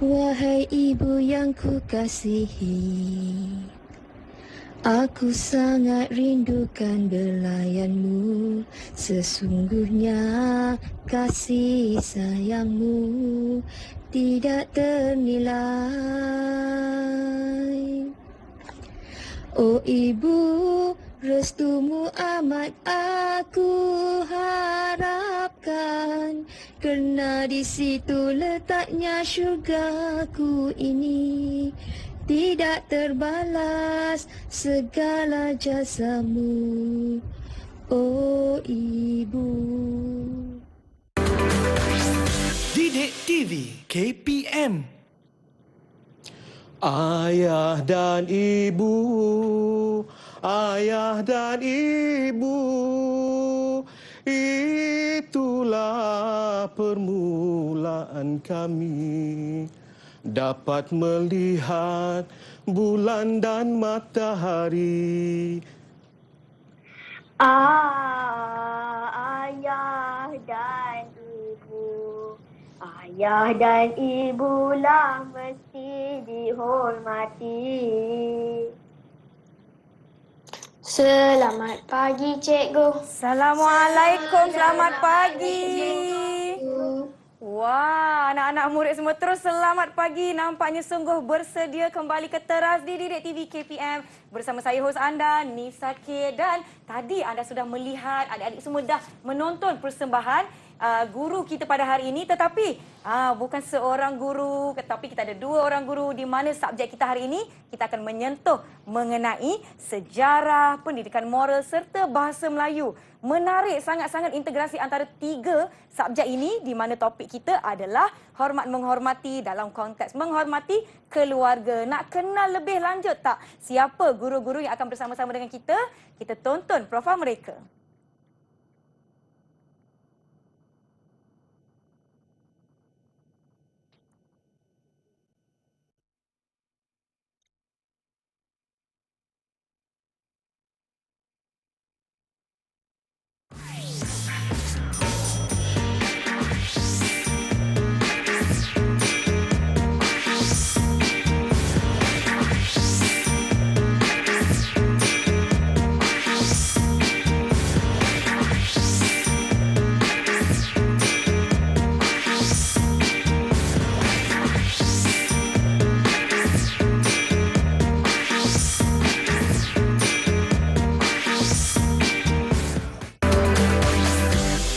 Wahai ibu yang ku kasihi, aku sangat rindukan belayanmu. Sesungguhnya kasih sayangmu tidak ternilai. Oh ibu, restumu amat aku harapkan, kerana di situ letaknya syurgaku ini. Tidak terbalas segala jasamu, oh ibu. Didik TV KPM. Ayah dan ibu, ayah dan ibu, itulah permulaan kami dapat melihat bulan dan matahari. Ayah dan ibu, ayah dan ibulah mesti dihormati. Selamat pagi, cikgu. Assalamualaikum, selamat pagi. Wah, anak-anak murid semua terus selamat pagi. Nampaknya sungguh bersedia kembali ke teras di Didik TV KPM bersama saya hos anda, Nisa K. Dan tadi anda sudah melihat adik-adik semua dah menonton persembahan guru kita pada hari ini, tetapi bukan seorang guru, tetapi kita ada dua orang guru, di mana subjek kita hari ini kita akan menyentuh mengenai sejarah, pendidikan moral serta bahasa Melayu. Menarik sangat-sangat integrasi antara tiga subjek ini, di mana topik kita adalah hormat menghormati dalam konteks menghormati keluarga. Nak kenal lebih lanjut tak siapa guru-guru yang akan bersama-sama dengan kita? Kita tonton profil mereka.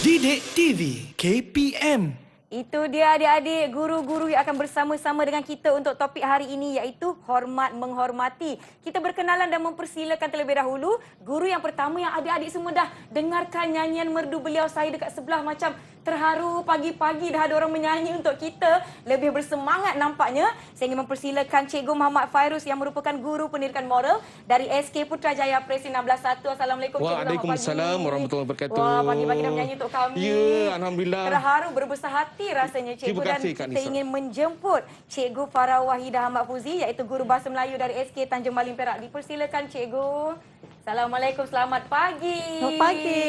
Didik TV KPM. Itu dia adik-adik guru-guru yang akan bersama-sama dengan kita untuk topik hari ini, iaitu hormat menghormati. Kita berkenalan dan mempersilakan terlebih dahulu guru yang pertama yang adik-adik semua dah dengarkan nyanyian merdu beliau. Saya dekat sebelah macam terharu, pagi-pagi dah ada orang menyanyi untuk kita. Lebih bersemangat nampaknya. Saya ingin mempersilakan Cikgu Muhammad Fairuz yang merupakan guru pendidikan moral dari SK Putrajaya Presi 161. Assalamualaikum Cikgu. Waalaikumsalam warahmatullahi wabarakatuh. Wah, pagi-pagi dah menyanyi untuk kami. Ya, alhamdulillah. Terharu, berbesar hati rasanya Cikgu. Terima kasih, Dan Kak kita Nisa. ingin menjemput Cikgu Farah Wahidah Ahmad Fuzi, iaitu guru bahasa Melayu dari SK Tanjung Malim Perak. Dipersilakan Cikgu. Assalamualaikum, selamat pagi. Selamat pagi.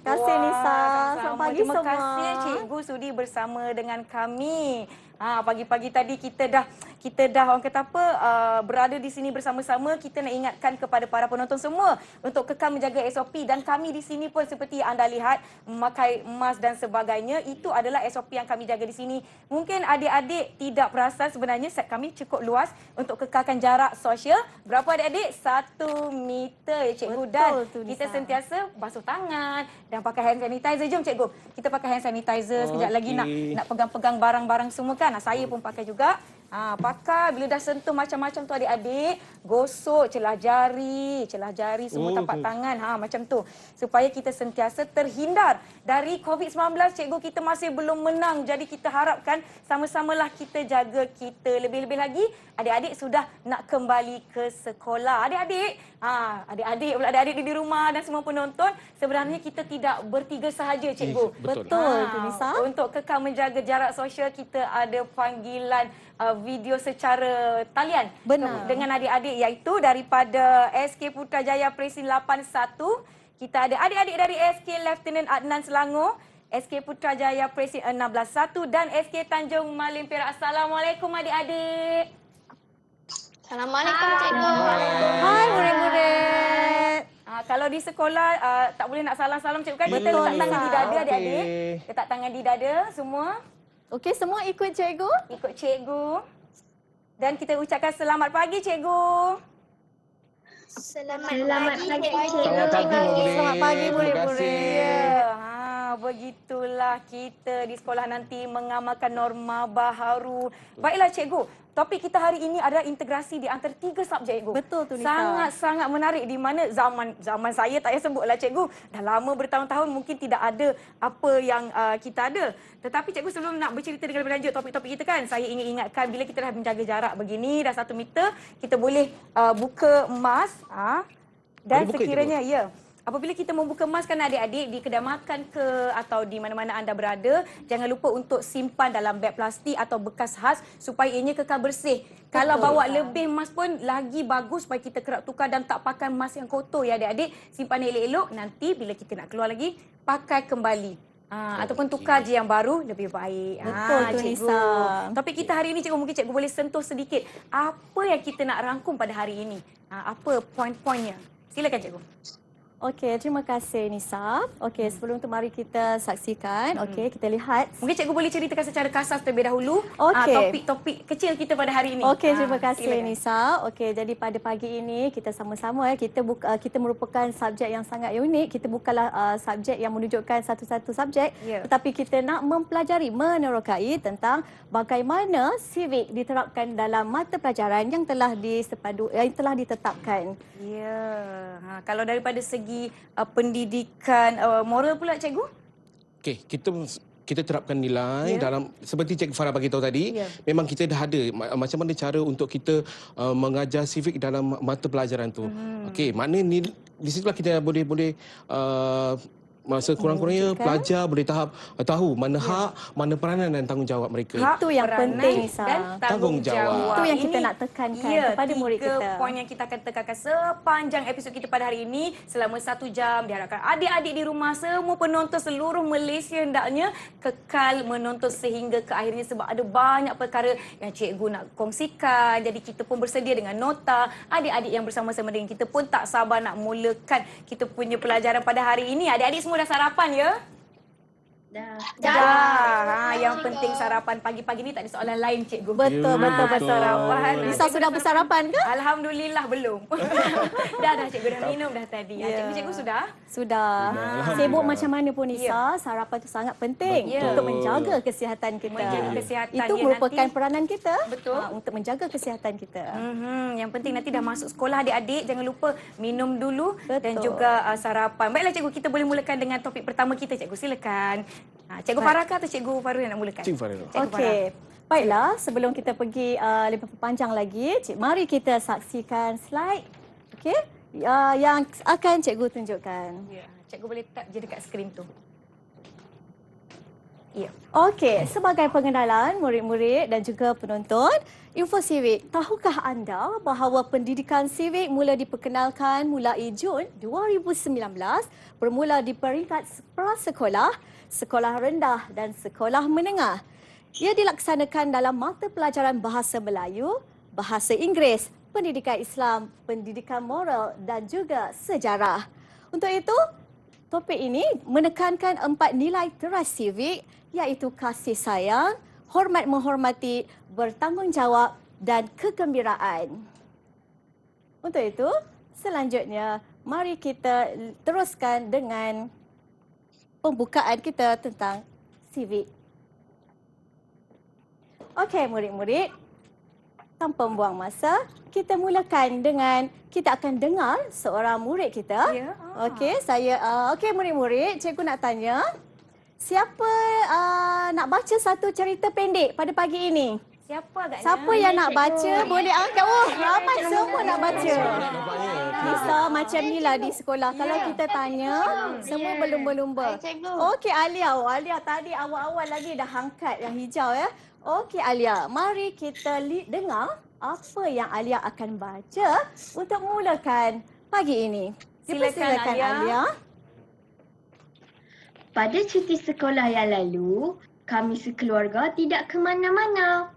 Terima kasih Nisa. Selamat pagi Terima semua. kasih Cikgu sudi bersama dengan kami. Pagi-pagi tadi kita dah orang kata apa, berada di sini bersama-sama. Kita nak ingatkan kepada para penonton semua untuk kekal menjaga SOP, dan kami di sini pun seperti anda lihat memakai mask dan sebagainya. Itu adalah SOP yang kami jaga di sini. Mungkin adik-adik tidak perasan sebenarnya set kami cukup luas untuk kekalkan jarak sosial. Berapa adik-adik? 1 meter ya Cikgu. Dan tu, kita Nisa. sentiasa basuh tangan dan pakai hand sanitizer. Jom Cikgu, kita pakai hand sanitizer. Sekejap lagi nak pegang-pegang barang-barang semua kan. Saya pun pakai juga. Pakai bila dah sentuh macam-macam tu adik-adik, gosok celah jari semua tapak tangan macam tu, supaya kita sentiasa terhindar dari COVID-19. Cikgu, kita masih belum menang, jadi kita harapkan sama-samalah kita jaga kita. Lebih-lebih lagi adik-adik sudah nak kembali ke sekolah. Adik-adik di rumah dan semua penonton, sebenarnya kita tidak bertiga sahaja Cikgu. Betul tu Nisa. Untuk kekal menjaga jarak sosial, kita ada panggilan video secara talian. Benar. Dengan adik-adik, iaitu daripada SK Putrajaya Presi 81. Kita ada adik-adik dari SK Lieutenant Adnan Selangor. SK Putrajaya Presin 16-1 dan SK Tanjung Malim Perak. Assalamualaikum adik-adik. Assalamualaikum cikgu. Hai murid-murid. Kalau di sekolah tak boleh nak salam-salam cikgu kan? Kita Betul, letak tangan di Nisa. dada adik-adik. Okey. Letak tangan di dada semua. Okey, semua ikut cikgu. Ikut cikgu. Dan kita ucapkan selamat pagi cikgu. Selamat pagi cikgu. Selamat pagi murid. Selamat pagi, Terima murid-murid. kasih. Begitulah kita di sekolah nanti mengamalkan norma baharu. Baiklah cikgu, topik kita hari ini adalah integrasi di antara 3 subjek cikgu. Betul tu, Nisa. Sangat-sangat menarik di mana zaman saya tak payah sebutlah cikgu. Dah lama bertahun-tahun mungkin tidak ada apa yang kita ada. Tetapi cikgu sebelum nak bercerita dengan lebih lanjut topik-topik kita kan, saya ingin ingatkan bila kita dah menjaga jarak begini dah 1 meter, kita boleh buka mask dan Boleh buka, sekiranya apabila kita membuka mask kan adik-adik di kedai makan ke atau di mana-mana anda berada, jangan lupa untuk simpan dalam beg plastik atau bekas khas supaya ianya kekal bersih. Kalau bawa lebih mask pun lagi bagus supaya kita kerap tukar dan tak pakai mask yang kotor ya adik-adik. Simpan elok-elok, nanti bila kita nak keluar lagi, pakai kembali. Ataupun tukar je yang baru lebih baik. Betul tu, cikgu. Nisa. Topik kita hari ini cikgu mungkin cikgu boleh sentuh sedikit apa yang kita nak rangkum pada hari ini. Apa poin-poinnya? Silakan cikgu. Okey, terima kasih Nisa. Okey, sebelum tu mari kita saksikan. Okey, kita lihat. Mungkin cikgu boleh ceritakan secara kasar terlebih dahulu Okey. topik-topik kecil kita pada hari ini. Okey, terima kasih silakan. Nisa. Okey, jadi pada pagi ini kita sama-sama kita merupakan subjek yang sangat unik. Kita bukanlah subjek yang menunjukkan satu-satu subjek, Ya. tetapi kita nak mempelajari, menerokai tentang bagaimana civic diterapkan dalam mata pelajaran yang telah ditetapkan. Ya. Kalau daripada segi pendidikan moral pula cikgu? Okey, kita terapkan nilai dalam seperti Cik Farah bagi tahu tadi, Ya. memang kita dah ada macam mana cara untuk kita mengajar civic dalam mata pelajaran tu. Okey, mana ni di situlah kita boleh masa kurang-kurangnya pelajar boleh tahu mana hak, mana peranan dan tanggungjawab mereka. Hak, Itu yang peranan penting, Nisa. dan tanggungjawab. Itu yang kita Ini, nak tekankan kepada murid kita. 3 poin yang kita akan tekankan sepanjang episod kita pada hari ini selama 1 jam. Diharapkan adik-adik di rumah, semua penonton seluruh Malaysia hendaknya kekal menonton sehingga ke akhirnya sebab ada banyak perkara yang cikgu nak kongsikan. Jadi kita pun bersedia dengan nota. Adik-adik yang bersama-sama dengan kita pun tak sabar nak mulakan kita punya pelajaran pada hari ini. Adik-adik semua dah sarapan ya? Dah. Yang penting sarapan pagi-pagi ni tak ada soalan lain cikgu. Betul. Sarapan. Nisa sudah bersarapan ke? Alhamdulillah belum. dah cikgu dah minum dah tadi. Cikgu sudah? Sudah. Sibuk macam mana pun Nisa, sarapan itu sangat penting Betul. untuk menjaga kesihatan kita. Menjaga kesihatan. Itu Ya, merupakan nanti- peranan kita Betul. untuk menjaga kesihatan kita. Yang penting nanti dah masuk sekolah adik-adik jangan lupa minum dulu dan Betul. juga sarapan. Baiklah cikgu, kita boleh mulakan dengan topik pertama kita cikgu. Silakan. Cikgu Farah atau cikgu Farul yang nak mulakan? Cik Farul. Cikgu Farah. Okey. Baiklah, sebelum kita pergi lebih panjang lagi, mari kita saksikan slide. Okey. Yang akan cikgu tunjukkan. Ya, cikgu boleh tap je dekat skrin tu. Ya. Okey, sebagai pengenalan murid-murid dan juga penonton, Info Civic, tahukah anda bahawa pendidikan civic mula diperkenalkan mulai Jun 2019 bermula di peringkat prasekolah, sekolah rendah dan sekolah menengah. Ia dilaksanakan dalam mata pelajaran Bahasa Melayu, Bahasa Inggeris, Pendidikan Islam, Pendidikan Moral dan juga Sejarah. Untuk itu, topik ini menekankan 4 nilai teras civic iaitu kasih sayang, hormat menghormati, bertanggungjawab dan kegembiraan. Untuk itu, selanjutnya mari kita teruskan dengan pembukaan kita tentang civic. Okey murid-murid, tanpa membuang masa, kita mulakan dengan kita akan dengar seorang murid kita. Ya. Okey, okey murid-murid, cikgu nak tanya, siapa nak baca satu cerita pendek pada pagi ini? Siapa agaknya? Siapa yang nak baca boleh angkat. Oh, ramai semua nak baca. Nisa macam ni lah di sekolah. Kalau kita tanya, semua berlumba-lumba. Okey Alia. Oh, Alia tadi awal-awal lagi dah angkat yang hijau ya. Okey Alia, mari kita dengar apa yang Alia akan baca untuk memulakan pagi ini. Silakan, Silakan Alia. Alia. Pada cuti sekolah yang lalu, kami sekeluarga tidak ke mana-mana.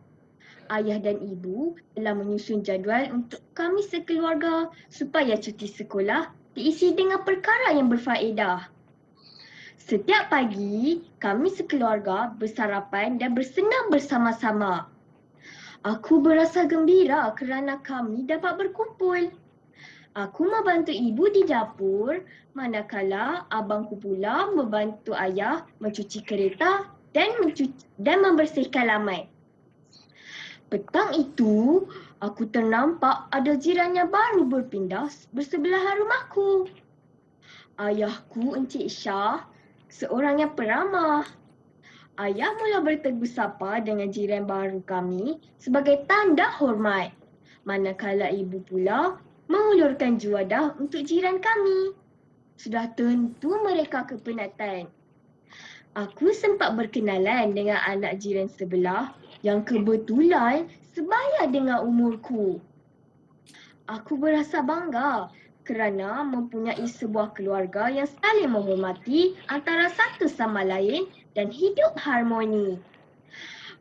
Ayah dan ibu telah menyusun jadual untuk kami sekeluarga supaya cuti sekolah diisi dengan perkara yang berfaedah. Setiap pagi, kami sekeluarga bersarapan dan bersenam bersama-sama. Aku berasa gembira kerana kami dapat berkumpul. Aku membantu ibu di dapur, manakala abangku pula membantu ayah mencuci kereta dan membersihkan laman. Petang itu, aku ternampak ada jiran yang baru berpindah bersebelahan rumahku. Ayahku, Encik Syah, seorang yang peramah. Ayah mula bertegur sapa dengan jiran baru kami sebagai tanda hormat. Manakala ibu pula mengulurkan juadah untuk jiran kami. Sudah tentu mereka kepenatan. Aku sempat berkenalan dengan anak jiran sebelah yang kebetulan sebaya dengan umurku. Aku berasa bangga kerana mempunyai sebuah keluarga yang saling menghormati antara satu sama lain dan hidup harmoni.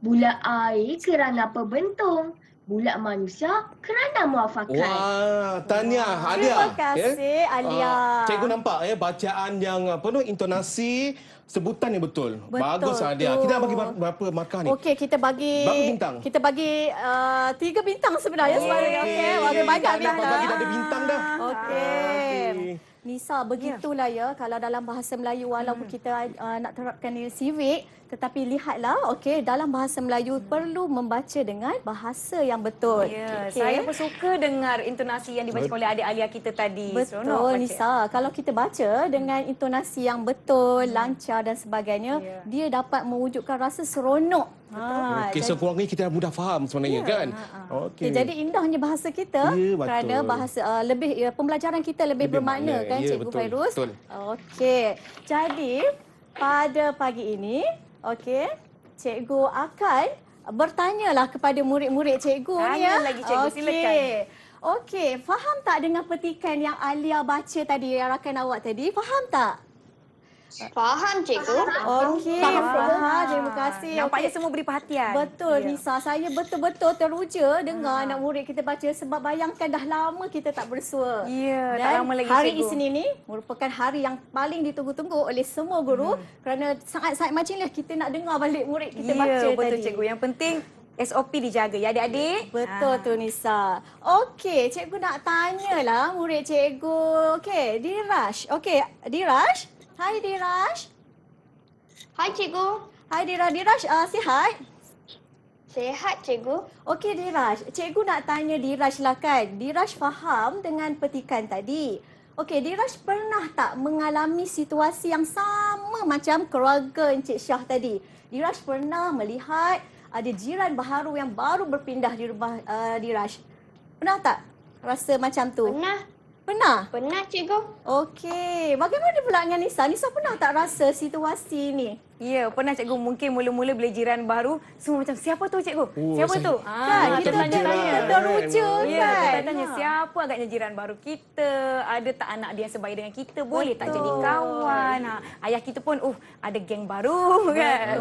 Bulat air kerana pembentung, bulat manusia kerana muafakat. Wah, tahniah Alia. Terima kasih, Alia. Cikgu nampak bacaan yang intonasi sebutan yang betul. Bagus Alia. Kita nak bagi berapa markah ni? Okey, kita bagi Berapa bintang? Kita bagi 3 bintang sebenarnya sebenarnya. Okey, bagi banyak bintang. Bagi dah ada bintang dah. Okey. Nisa, begitulah ya kalau dalam bahasa Melayu walaupun kita nak terapkan nilai civic, tetapi lihatlah dalam bahasa Melayu perlu membaca dengan bahasa yang betul. Ya, saya pun suka dengar intonasi yang dibaca oleh adik Alia kita tadi. Betul, Nisa. Kalau kita baca dengan intonasi yang betul, lancar dan sebagainya, dia dapat mewujudkan rasa seronok. Okey, sekurang ni kita dah mudah faham sebenarnya kan? Okey, jadi indahnya bahasa kita kerana bahasa lebih pembelajaran kita lebih bermakna kan Cikgu Fairuz? Betul. Okey. Jadi pada pagi ini, Cikgu akan bertanyalah kepada murid-murid cikgu ni ya. Tanya lagi cikgu, silakan. Okey, faham tak dengan petikan yang Alia baca tadi, yang rakan awak tadi? Faham tak? Faham, cikgu. Okey, faham. Terima kasih. Nampaknya semua beri perhatian. Betul, Nisa. Saya betul-betul teruja dengar anak murid kita baca sebab bayangkan dah lama kita tak bersua. Ya, tak Dan lama lagi, hari cikgu. Isnin ni merupakan hari yang paling ditunggu-tunggu oleh semua guru kerana sangat-sangat macamlah kita nak dengar balik murid kita baca tadi. Ya, betul cikgu. Yang penting SOP dijaga ya adik-adik. Betul tu Nisa. Okey, cikgu nak tanyalah murid cikgu. Okey, Dirash. Okey, Dirash. Hai Dirash. Hai, cikgu. Hai Dirash, sihat? Sehat, cikgu. Okey Dirash, cikgu nak tanya Dirash lah kan. Dirash faham dengan petikan tadi. Okey, Dirash pernah tak mengalami situasi yang sama macam keluarga Encik Syah tadi? Dirash pernah melihat ada jiran baharu yang baru berpindah di rumah Dirash. Pernah tak rasa macam tu? Pernah. Pernah? Pernah, cikgu. Okey, bagaimana pula dengan Nisa? Nisa pernah tak rasa situasi ni? Ya, pernah cikgu. Mungkin mula-mula bila jiran baru, semua macam, siapa tu cikgu? Siapa tu? Kan, kita tanya-tanya. teruja Ya, kan? kita tanya siapa agaknya jiran baru kita? Ada tak anak dia yang sebaya dengan kita? Boleh tak jadi kawan? Ayah kita pun, ada geng baru kan?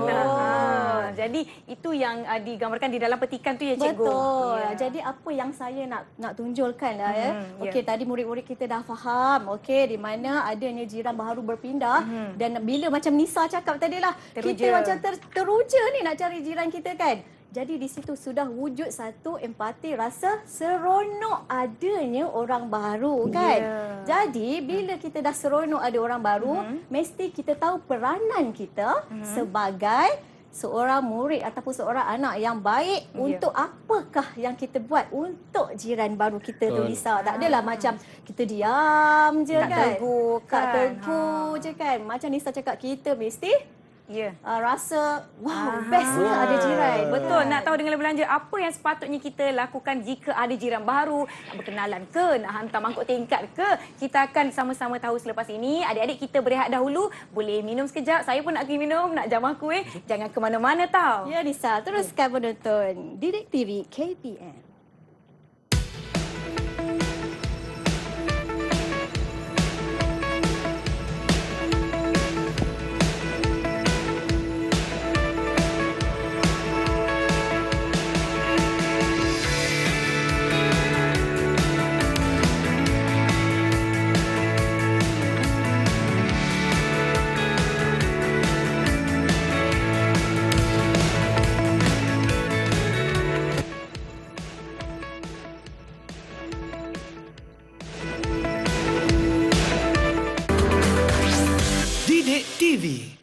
Jadi itu yang digambarkan di dalam petikan tu ya cikgu. Betul. Ya. Jadi apa yang saya nak tunjulkan lah ya. ya. Okey, tadi murid-murid kita dah faham. Okey, di mana adanya jiran baru berpindah dan bila macam Nisa cakap tadi lah, Teruja. kita macam teruja ni nak cari jiran kita kan. Jadi di situ sudah wujud satu empati, rasa seronok adanya orang baru kan. Jadi bila kita dah seronok ada orang baru, mesti kita tahu peranan kita sebagai seorang murid ataupun seorang anak yang baik untuk apakah yang kita buat untuk jiran baru kita tu Lisa. Tak adalah macam kita diam je Tak kan. tegur Tak kan. tegur je kan. Macam Lisa cakap kita mesti Ya. rasa bestnya ada jiran. Betul. Nak tahu dengan lebih lanjut apa yang sepatutnya kita lakukan jika ada jiran baru, nak berkenalan ke, nak hantar mangkuk tingkat ke, kita akan sama-sama tahu selepas ini. Adik-adik kita berehat dahulu, boleh minum sekejap. Saya pun nak pergi minum, nak jamah kuih. Jangan ke mana-mana tau. Ya Lisa, teruskan menonton Didik TV KPM.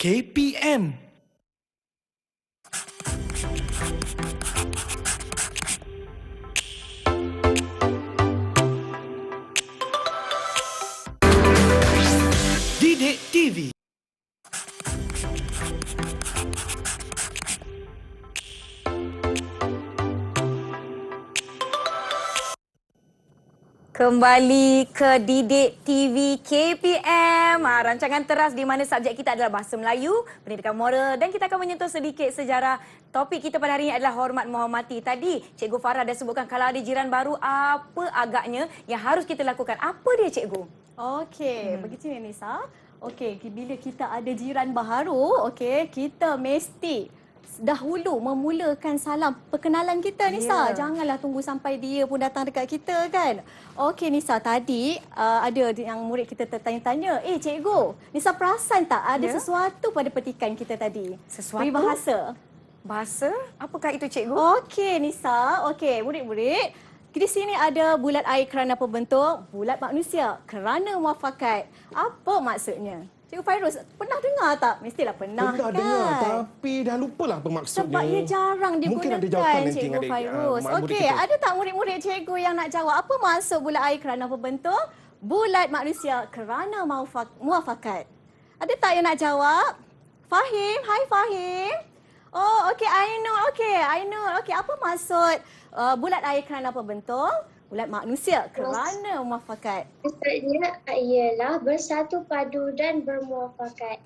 KPM. Didik TV. Kembali ke Didik TV KPM, rancangan teras di mana subjek kita adalah Bahasa Melayu, Pendidikan Moral dan kita akan menyentuh sedikit sejarah. Topik kita pada hari ini adalah hormat menghormati. Tadi Cikgu Farah dah sebutkan kalau ada jiran baru apa agaknya yang harus kita lakukan. Apa dia Cikgu? Okey, begitu ni Nisa. Okey, bila kita ada jiran baru, okey, kita mesti dahulu memulakan salam perkenalan kita Nisa. Janganlah tunggu sampai dia pun datang dekat kita kan. Okey Nisa, tadi ada yang murid kita tertanya-tanya, cikgu, Nisa perasan tak ada sesuatu pada petikan kita tadi? Sesuatu? Peribahasa. Bahasa? Apakah itu Cikgu? Okey Nisa, okey murid-murid. Di sini ada bulat air kerana apa bentuk? Bulat manusia kerana muafakat. Apa maksudnya? Cikgu Fairuz, pernah dengar tak? Mestilah pernah Pernah kan? dengar tapi dah lupalah apa maksudnya. Sebab ia jarang Mungkin ada digunakan jawapan nanti Cikgu adik, Fairuz. murid Okey, kita. ada tak murid-murid cikgu yang nak jawab apa maksud bulat air kerana apa bentuk? Bulat manusia kerana muafakat. Ada tak yang nak jawab? Fahim? Hai Fahim. Oh, okey, I know. Okey, apa maksud bulat air kerana apa bentuk? Bulat manusia kerana muafakat. Maksudnya ialah bersatu padu dan bermuafakat.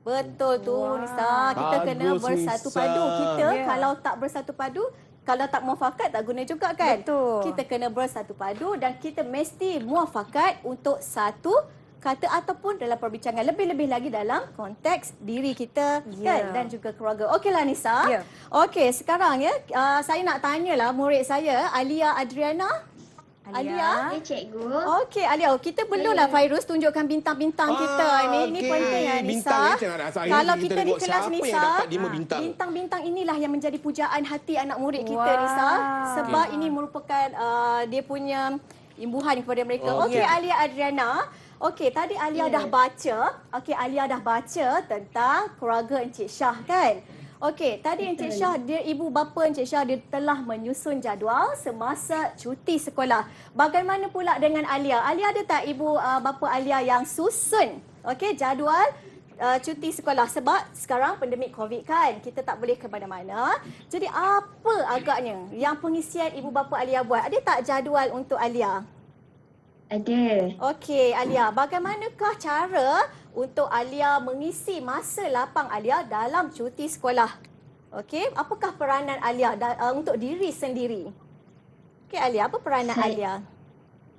Betul tu Nisa. Kita kena Bagus, bersatu Nisa. padu. Kita Ya. kalau tak bersatu padu, kalau tak muafakat tak guna juga kan? Betul. Kita kena bersatu padu dan kita mesti muafakat untuk satu kata ataupun dalam perbincangan. Lebih-lebih lagi dalam konteks diri kita kan dan juga keluarga. Okeylah Nisa. Ya. Okey, sekarang ya saya nak tanyalah murid saya Alia Adriana. Alia. Cikgu. Okey Alia, kita perlulah Fairuz tunjukkan bintang-bintang kita ni. Ini okey. penting ya Nisa. Bintang ni jangan nak saya. Kalau Kita kita di tengok kelas siapa yang Nisa, dapat 5 bintang. bintang-bintang inilah yang menjadi pujaan hati anak murid kita Wow. Nisa. Sebab ini merupakan dia punya imbuhan kepada mereka. Oh, Okey ya. Alia Adriana. Okey, tadi Alia dah baca. Okey, Alia dah baca tentang keluarga Encik Syah kan? Okey, tadi Encik Syah, dia ibu bapa Encik Syah dia telah menyusun jadual semasa cuti sekolah. Bagaimana pula dengan Alia? Alia ada tak ibu bapa Alia yang susun okey jadual cuti sekolah sebab sekarang pandemik COVID kan, kita tak boleh ke mana-mana. Jadi apa agaknya yang pengisian ibu bapa Alia buat? Ada tak jadual untuk Alia? Ada. Okey, Alia, bagaimanakah cara untuk Alia mengisi masa lapang Alia dalam cuti sekolah? Okey, apakah peranan Alia untuk diri sendiri? Okey, Alia, apa peranan Alia?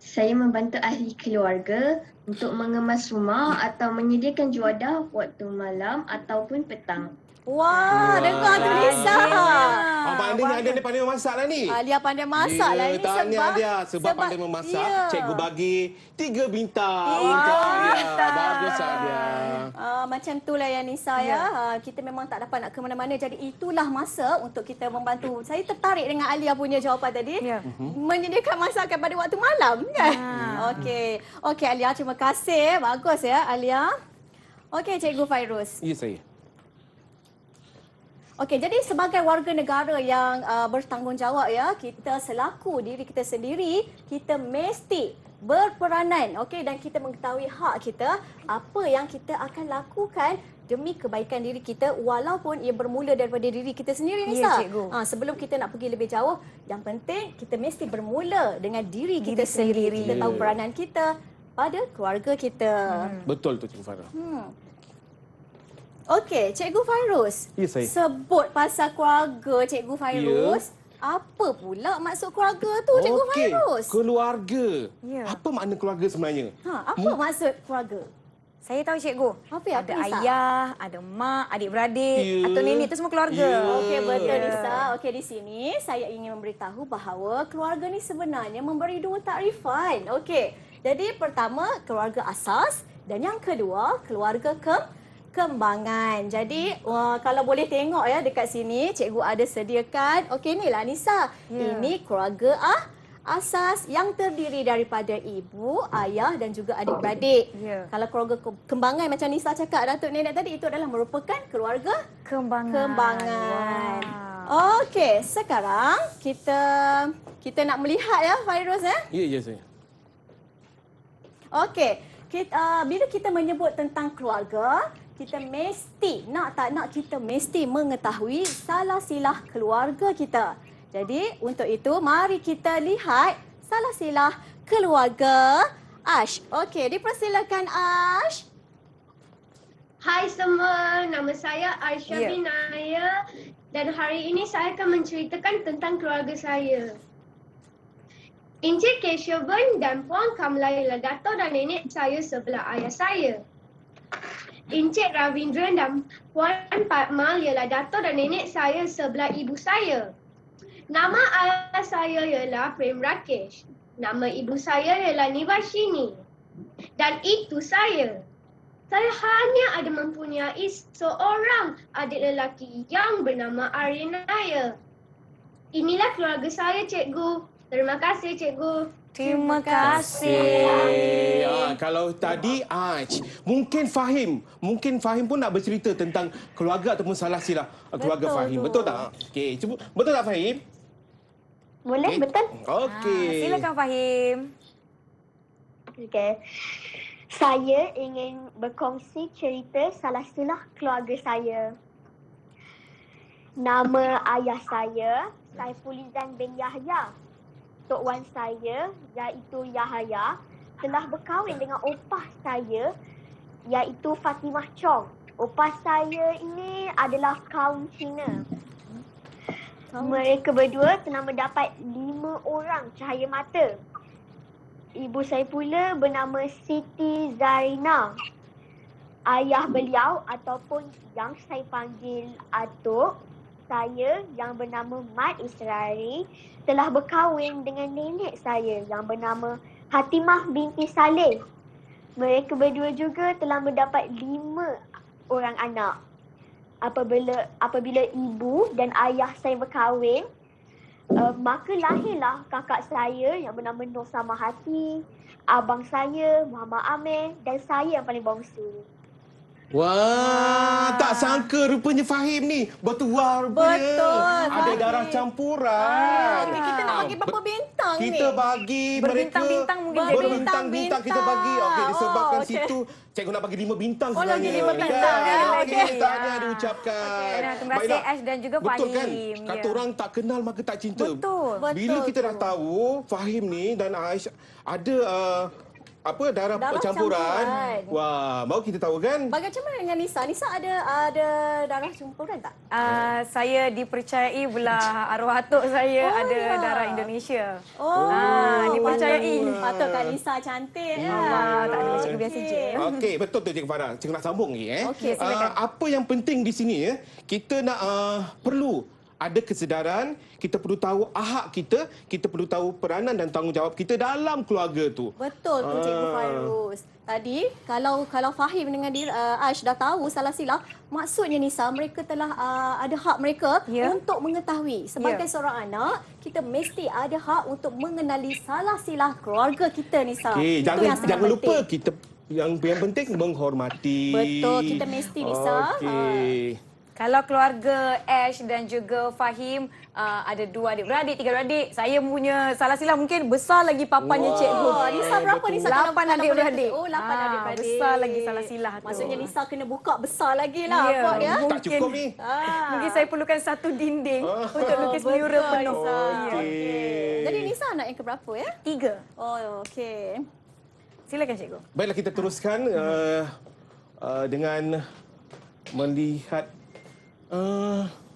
Saya membantu ahli keluarga untuk mengemas rumah atau menyediakan juadah waktu malam ataupun petang. Wah, dengar tu Lisa. Abang Anda ni pandai memasak lah ni. Alia pandai masak lah ni Tahniah dia sebab pandai memasak. ya. Cikgu bagi 3 bintang. Tiga Untuk Alia. bintang. Bagus Alia. Macam itulah ya Nisa ya. Kita memang tak dapat nak ke mana-mana. Jadi itulah masa untuk kita membantu. Saya tertarik dengan Alia punya jawapan tadi. Ya. Menyediakan masakan pada waktu malam kan. Okey. Okey Alia, terima kasih. Bagus ya Alia. Okey Cikgu Fairuz. Ya saya. Okey, jadi sebagai warga negara yang bertanggungjawab ya, kita selaku diri kita sendiri, kita mesti berperanan, okey, dan kita mengetahui hak kita, apa yang kita akan lakukan demi kebaikan diri kita walaupun ia bermula daripada diri kita sendiri Nisa. Ya, cikgu. Sebelum kita nak pergi lebih jauh, yang penting kita mesti bermula dengan diri kita sendiri. Kita tahu peranan kita pada keluarga kita. Betul tu Cikgu Farah. Okey, Cikgu Fairuz. Ya, saya. Sebut pasal keluarga Cikgu Fairuz. Apa pula maksud keluarga tu Cikgu Okey, Fairuz? keluarga. Ya. Apa makna keluarga sebenarnya? Apa maksud keluarga? Saya tahu Cikgu. Apa yang Ada apa, Nisa? ayah, ada mak, adik-beradik, Ya. atau nenek itu semua keluarga. Ya. Okey, betul Ya. Nisa. Okey, di sini saya ingin memberitahu bahawa keluarga ni sebenarnya memberi 2 takrifan. Okey. Jadi pertama keluarga asas dan yang kedua keluarga kembangan. Jadi kalau boleh tengok ya dekat sini cikgu ada sediakan. Okey, inilah Nisa. Ya. Ini keluarga asas yang terdiri daripada ibu, ayah dan juga adik-beradik. Ya. Kalau keluarga kembangan macam Nisa cakap Datuk Nenek tadi, itu adalah merupakan keluarga kembangan. Okey, sekarang kita nak melihat ya Fairuz ya. Ya, saya. Okey, bila kita menyebut tentang keluarga, kita mesti, nak tak nak kita mesti mengetahui salah silah keluarga kita. Jadi, untuk itu mari kita lihat salah silah keluarga Ash. Okey, dipersilakan Ash. Hai semua, nama saya Aisyah Binaya dan hari ini saya akan menceritakan tentang keluarga saya. Encik Keshavan dan Puan Kamala ialah datuk dan nenek saya sebelah ayah saya. Encik Ravindra dan Puan Patmal ialah datuk dan nenek saya sebelah ibu saya. Nama ayah saya ialah Prem Rakesh. Nama ibu saya ialah Nivashini. Dan itu saya. Saya hanya ada mempunyai seorang adik lelaki yang bernama Arinaya. Inilah keluarga saya, Cikgu. Terima kasih, Cikgu. Terima kasih. Kalau tadi mungkin Fahim pun nak bercerita tentang keluarga ataupun salah silah keluarga Betul Fahim. tu. Betul tak? Okey, cuba betul tak Fahim? Boleh, betul? Okey. Silakan Fahim. Okay. Saya ingin berkongsi cerita salah silah keluarga saya. Nama ayah saya, Saifulizan bin Yahya. Tok Wan saya, iaitu Yahaya, telah berkahwin dengan opah saya, iaitu Fatimah Chong. Opah saya ini adalah kaum Cina. Mereka berdua telah mendapat 5 orang cahaya mata. Ibu saya pula bernama Siti Zarina. Ayah beliau ataupun yang saya panggil atuk saya yang bernama Mat Israri telah berkahwin dengan nenek saya yang bernama Hatimah binti Saleh. Mereka berdua juga telah mendapat 5 orang anak. Apabila ibu dan ayah saya berkahwin, maka lahirlah kakak saya yang bernama Nur Samahati, abang saya Muhammad Amir dan saya yang paling bongsu. Wah, tak sangka rupanya Fahim ni bertuah rupanya. Betul, Ada Fahim. darah campuran. Okey, kita nak bagi berapa bintang ni? Kita bagi mereka Berbintang-bintang mungkin jadi. berbintang-bintang kita bagi. Okey, disebabkan okey. situ cikgu nak bagi 5 bintang Oh, lagi sebenarnya. 5 bintang, Kan? kan? Okey, Okey. tahniah diucapkan. Terima kasih Baiklah. Ash dan juga Betul kan? Fahim. Kata Ya. orang tak kenal maka tak cinta. Betul. Bila Betul kita dah tu. tahu Fahim ni dan Aish ada darah Darah campuran. campuran. Wah, baru kita tahu kan? Bagaimana dengan Nisa? Nisa ada darah campuran tak? Saya dipercayai belah arwah atuk saya Oh, ada ya. darah Indonesia. Oh, dipercayai. Patut Kak Nisa cantik ya. Tak ada, cikgu biasa je. Okey, betul tu Cikgu Farah. Cikgu nak sambung lagi. Okey, silakan. Apa yang penting di sini kita nak perlu ada kesedaran, kita perlu tahu hak kita perlu tahu peranan dan tanggungjawab kita dalam keluarga tu. Betul tu Cikgu Fairuz. Tadi kalau Fahim dengan Aish dah tahu salah silah, maksudnya Nisa mereka telah ada hak mereka untuk mengetahui. Sebagai seorang anak, kita mesti ada hak untuk mengenali salah silah keluarga kita Nisa. Okey, Itu yang sangat jangan lupa penting. kita yang penting menghormati. Betul, kita mesti Nisa. Okey. Kalau keluarga Ash dan juga Fahim ada 2 adik-beradik, 3 adik. Saya punya salah silah mungkin besar lagi papannya cikgu. Nisa berapa Nisa? 8 adik-beradik. Oh, 8 adik-beradik. Besar lagi salah silah tu. Maksudnya Nisa kena buka besar lagi lah. Ya, Buat dia. Tak cukup ni. Mungkin saya perlukan satu dinding untuk lukis mural betul, penuh. Nisa. Okey. Jadi Nisa anak yang keberapa ya? 3. Oh, okey. Silakan cikgu. Baiklah kita teruskan dengan melihat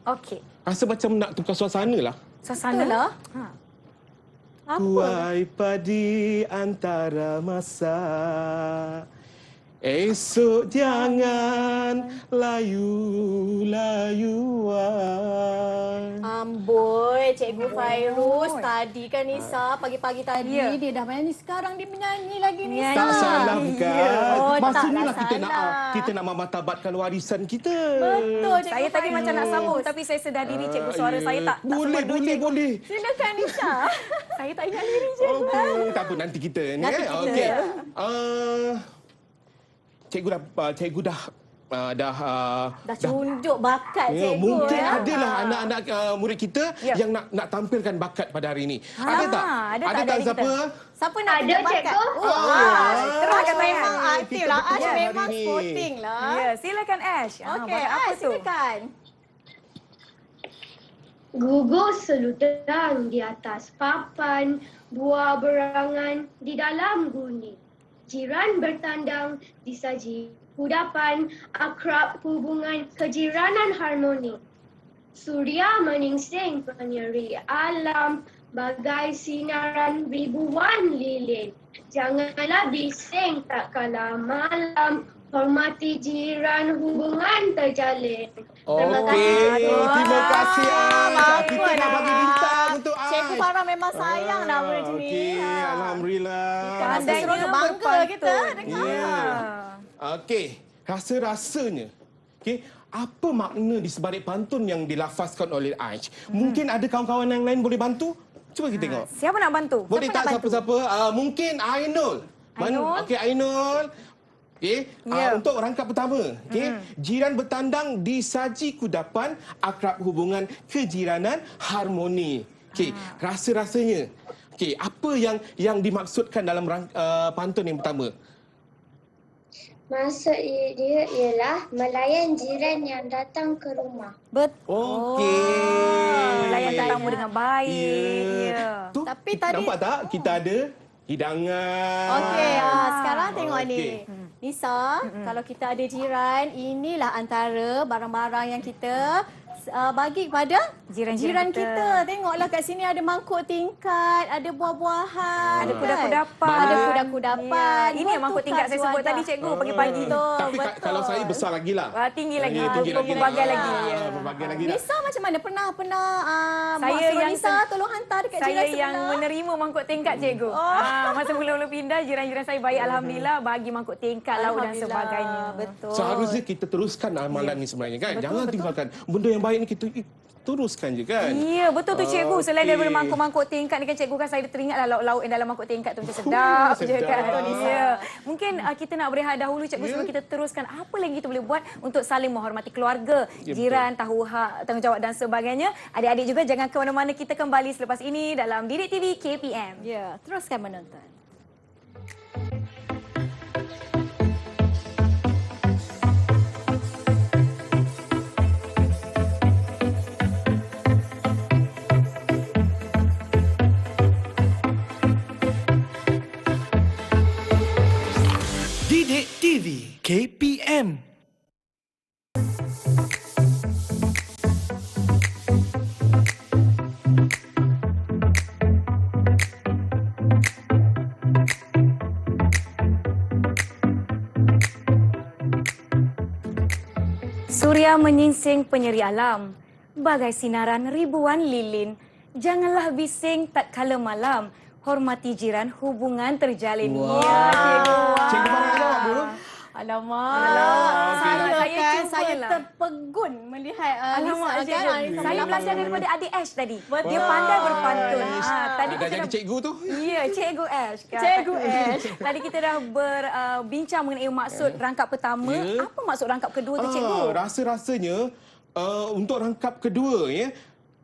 Okey. rasa macam nak tukar suasana lah. Suasana Itulah. Tuai padi antara masa Esok jangan layu-layuan. Amboi, Cikgu Fairuz. Tadi kan Nisa, pagi-pagi tadi dia dah menyanyi. Sekarang dia menyanyi lagi Nisa. Tak salah bukan? Oh, Masa taklah inilah salah. kita nak mematabatkan warisan kita. Betul, Cikgu Saya tadi Fairuz. macam nak sambung tapi saya sedar diri cikgu suara saya tak Boleh, semerdu boleh, cikgu. boleh. Silakan Nisa. Saya tak ingat diri cikgu. Okey, tak apa nanti kita ni. Nanti kita. Okey. Cikgu dah Dah cunduk bakat ya, cikgu. mungkin ya. adalah anak-anak murid kita yang nak tampilkan bakat pada hari ini. Ada tak? ada tak tak adik siapa? Siapa nak Ada, tunjuk bakat? cikgu. Terus Kita memang aktif kita lah. berpeluang Ash hari memang ni. sporting lah. Ya, silakan Ash. Okey, bakat apa Ash tu? silakan. Gugus selutang di atas papan, buah berangan di dalam guni. Jiran bertandang disaji kudapan, akrab hubungan kejiranan harmoni. Surya meningsing penyeri alam, bagai sinaran ribuan lilin. Janganlah bising tak kala malam, hormati jiran hubungan terjalin. Okey, terima kasih Aish. Kita nak bagi bintang untuk Aish. Cikgu Farah memang sayang dah murid ni. Okey, alhamdulillah. Rasa seronok bangga kita dengar. Ya. Okey, rasa-rasanya. Okey, apa makna di sebalik pantun yang dilafazkan oleh Aish? Mungkin ada kawan-kawan yang lain boleh bantu? Cuba kita tengok. Siapa nak bantu? Boleh Siapa tak nak bantu? siapa-siapa? Mungkin Ainul. Ainul? Okey, Ainul. Okey, Ya. untuk rangkap pertama, okey, jiran bertandang disaji kudapan, akrab hubungan kejiranan harmoni. Okey, rasa-rasanya. Okey, apa yang dimaksudkan dalam pantun yang pertama? Maksud dia ialah melayan jiran yang datang ke rumah. Okey. Melayan tetamu dengan baik. Ya. Tu, Tapi tadi- nampak tak kita ada hidangan. Okey, sekarang tengok ni. Okey. Nisa, kalau kita ada jiran, inilah antara barang-barang yang kita bagi kepada Jiran-jiran kita. kita. Tengoklah kat sini ada mangkuk tingkat, ada buah-buahan, Ada kan? kuda-kudapan. Ada kuda-kudapan. Ya. Ini yang mangkuk tingkat saya sebut tadi cikgu pagi-pagi. Betul, Tapi betul. kalau saya besar lagi lah. Tinggi lagi. Tinggi lagi. Berbagai lagi. Ya. Berbagai lagi dah. Nisa macam mana? Pernah Saya Mak suruh yang Nisa tolong hantar dekat Saya jiran yang sebelah. menerima mangkuk tingkat cikgu. Masa mula-mula pindah, jiran-jiran saya baik alhamdulillah bagi mangkuk tingkat, lauk dan Alhamdulillah, sebagainya. Betul. Seharusnya kita teruskan amalan ni sebenarnya kan. Jangan tinggalkan. Benda yang baik ni kita teruskan je kan. Ya, betul tu cikgu. Selain Okey. daripada mangkuk-mangkuk tingkat ni kan cikgu kan saya teringatlah lauk-lauk yang dalam mangkuk tingkat tu macam sedap je sedap. kan. Ya. Mungkin kita nak berehat dahulu cikgu sebelum kita teruskan apa lagi kita boleh buat untuk saling menghormati keluarga, Ya, jiran, tahu hak, tanggungjawab dan sebagainya. Adik-adik juga jangan ke mana-mana, kita kembali selepas ini dalam Didik TV KPM. Ya, teruskan menonton. Didik TV KPM. Surya menyingsing penyeri alam, bagai sinaran ribuan lilin. Janganlah bising tak kala malam, hormati jiran hubungan terjalin. Wow. Ya, cikgu. Cikgu Farah jawab dulu. Alamak. Saya Saya cubalah. terpegun melihat Alamak, Nisa cikgu. kan. Saya belajar daripada adik Ash tadi. Betul. Dia pandai berpantun. Tadi Dah kita jadi cikgu tu. Ya, Cikgu Ash. Kan? Cikgu Ash. Tadi kita dah berbincang mengenai maksud rangkap pertama. Ya. Apa maksud rangkap kedua tu, Cikgu? Rasa-rasanya untuk rangkap kedua ya,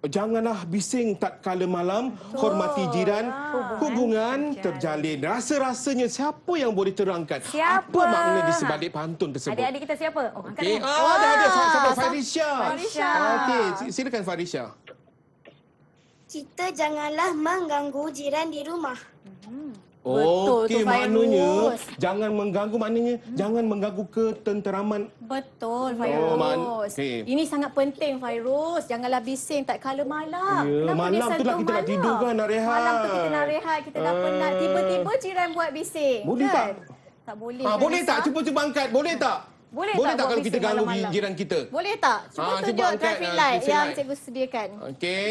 janganlah bising tak kala malam, hormati jiran, hubungan terjalin. Rasa-rasanya siapa yang boleh terangkan Siapa? apa makna di sebalik pantun tersebut? Adik-adik kita siapa? Oh, angkat Okey, tangan. ada siapa? Farisha. Farisha. Okey, silakan Farisha. Kita janganlah mengganggu jiran di rumah. Betul Okey, tu, maknanya Fairuz. jangan mengganggu, maknanya jangan mengganggu ketenteraman. Betul, Oh, Fairuz. okey. Ini sangat penting, Fairuz. Janganlah bising tak kala malam. Ya, Kenapa malam dia tu lah sentuh kita nak malam? tidur kan, nak rehat. Malam tu kita nak rehat, kita dah penat. Tiba-tiba jiran buat bising. Boleh kan? tak? Tak boleh. Boleh tak? Nisa? Cuba angkat. Boleh tak? Boleh tak buat kalau kita bising ganggu malam-malam? jiran kita? Boleh tak? Cuba cuba tunjuk angkat, traffic light traffic yang light. cikgu sediakan. Okey.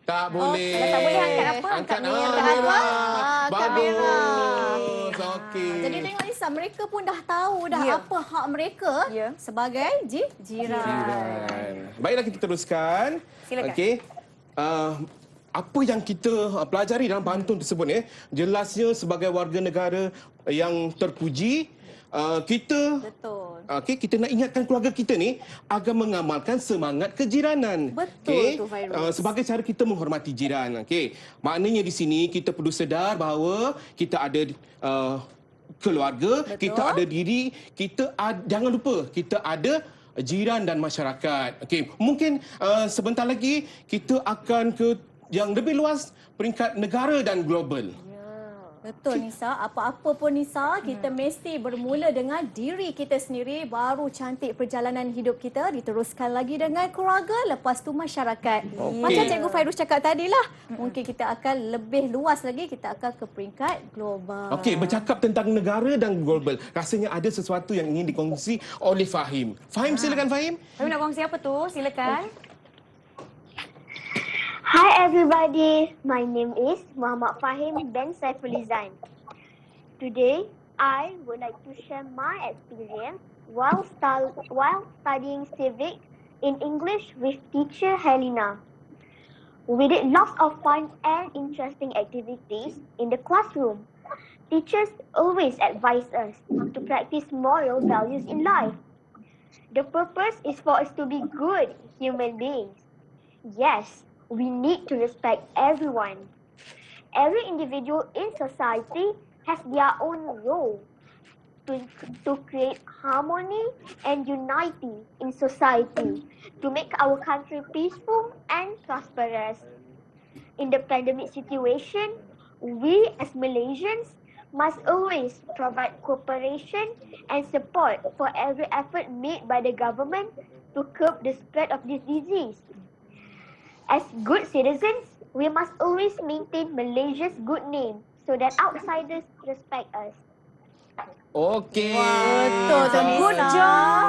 Tak boleh. Kalau tak boleh angkat apa? Angkat merah. merah. Angkat merah. Bagus. Okey. Jadi tengok Nisa, mereka pun dah tahu dah Ya. apa hak mereka sebagai jiran. jiran. Baiklah, kita teruskan. Silakan. Okey. Apa yang kita pelajari dalam pantun tersebut jelasnya sebagai warga negara yang terpuji, kita Betul. kita nak ingatkan keluarga kita ni agar mengamalkan semangat kejiranan. Betul tu, Fairuz. Sebagai cara kita menghormati jiran. Maknanya di sini kita perlu sedar bahawa kita ada keluarga, Betul. kita ada diri, jangan lupa kita ada jiran dan masyarakat. Mungkin sebentar lagi kita akan ke yang lebih luas, peringkat negara dan global. Betul Nisa, apa-apa pun Nisa, kita mesti bermula dengan diri kita sendiri, baru cantik perjalanan hidup kita diteruskan lagi dengan keluarga, lepas tu masyarakat. Macam Cikgu Fairuz cakap tadilah, mungkin kita akan lebih luas lagi, kita akan ke peringkat global. Bercakap tentang negara dan global, rasanya ada sesuatu yang ingin dikongsi oleh Fahim. Fahim, silakan Fahim. Fahim nak kongsi apa tu? Silakan. Hi everybody, my name is Muhammad Fahim bin Saifulizan. Today, I would like to share my experience while studying civics in English with teacher Helena. We did lots of fun and interesting activities in the classroom. Teachers always advise us to practice moral values in life. The purpose is for us to be good human beings. Yes, we need to respect everyone. Every individual in society has their own role to create harmony and unity in society, to make our country peaceful and prosperous. In the pandemic situation, we as Malaysians must always provide cooperation and support for every effort made by the government to curb the spread of this disease. As good citizens, we must always maintain Malaysia's good name so that outsiders respect us. Okey. Betul tu Good Nisa. job.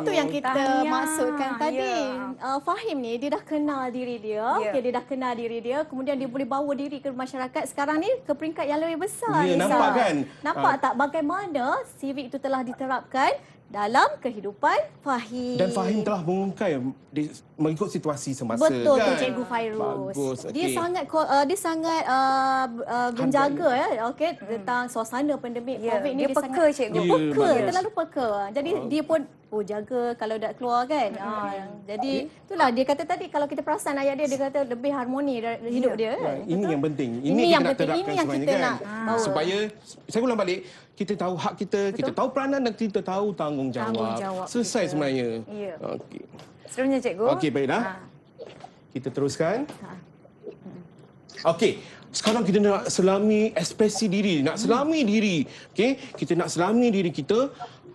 Itu yang kita Tahniah. maksudkan tadi. Ya. Fahim ni dia dah kenal diri dia. Ya. Dia dah kenal diri dia. Kemudian dia boleh bawa diri ke masyarakat sekarang ni ke peringkat yang lebih besar. Ya, Nisa. nampak kan? Nampak tak bagaimana civic itu telah diterapkan dalam kehidupan Fahim. Dan Fahim telah mengungkai mengikut situasi semasa. Betul kan? tu Cikgu Fairuz. Bagus. Dia sangat menjaga tentang suasana pandemik Ya, COVID ni. dia peka, cikgu. Dia Ya, peka, bagus. dia terlalu peka. Jadi dia pun jaga kalau nak keluar kan. Jadi itulah dia kata tadi, kalau kita perasan ayat dia kata lebih harmoni dari hidup dia. Ya, ini Betul? yang penting. Ini kita yang nak penting. terapkan Ini yang sebenarnya kita kan. nak bawa. Supaya saya ulang balik, kita tahu hak kita, kita tahu peranan dan kita tahu tanggungjawab. Tanggungjawab Selesai kita. sebenarnya. Ya. Okey. Seterusnya cikgu. Okey, baiklah. Kita teruskan. Okey, sekarang kita nak selami ekspresi diri, nak selami diri. Okey, kita nak selami diri kita.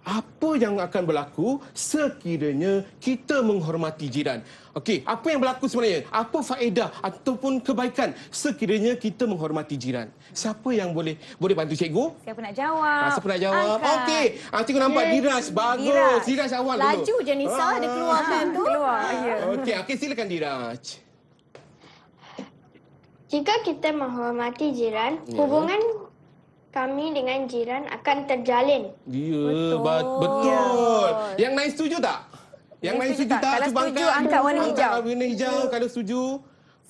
Apa yang akan berlaku sekiranya kita menghormati jiran? Okey, apa yang berlaku sebenarnya? Apa faedah ataupun kebaikan sekiranya kita menghormati jiran? Siapa yang boleh bantu cikgu? Siapa nak jawab? Siapa nak jawab? Angkat. Okey, cikgu nampak Diraj. Bagus. Diraj awal dulu. Laju je Nisa, dia keluarkan tu. Keluar. Ya. Okey, silakan Diraj. Jika kita menghormati jiran, hubungan kami dengan jiran akan terjalin. Ya, Betul. betul. Yang lain setuju tak? Yang lain setuju tak? Kalau Cuba setuju, angkat warna hijau. Angkat warna hijau kalau setuju.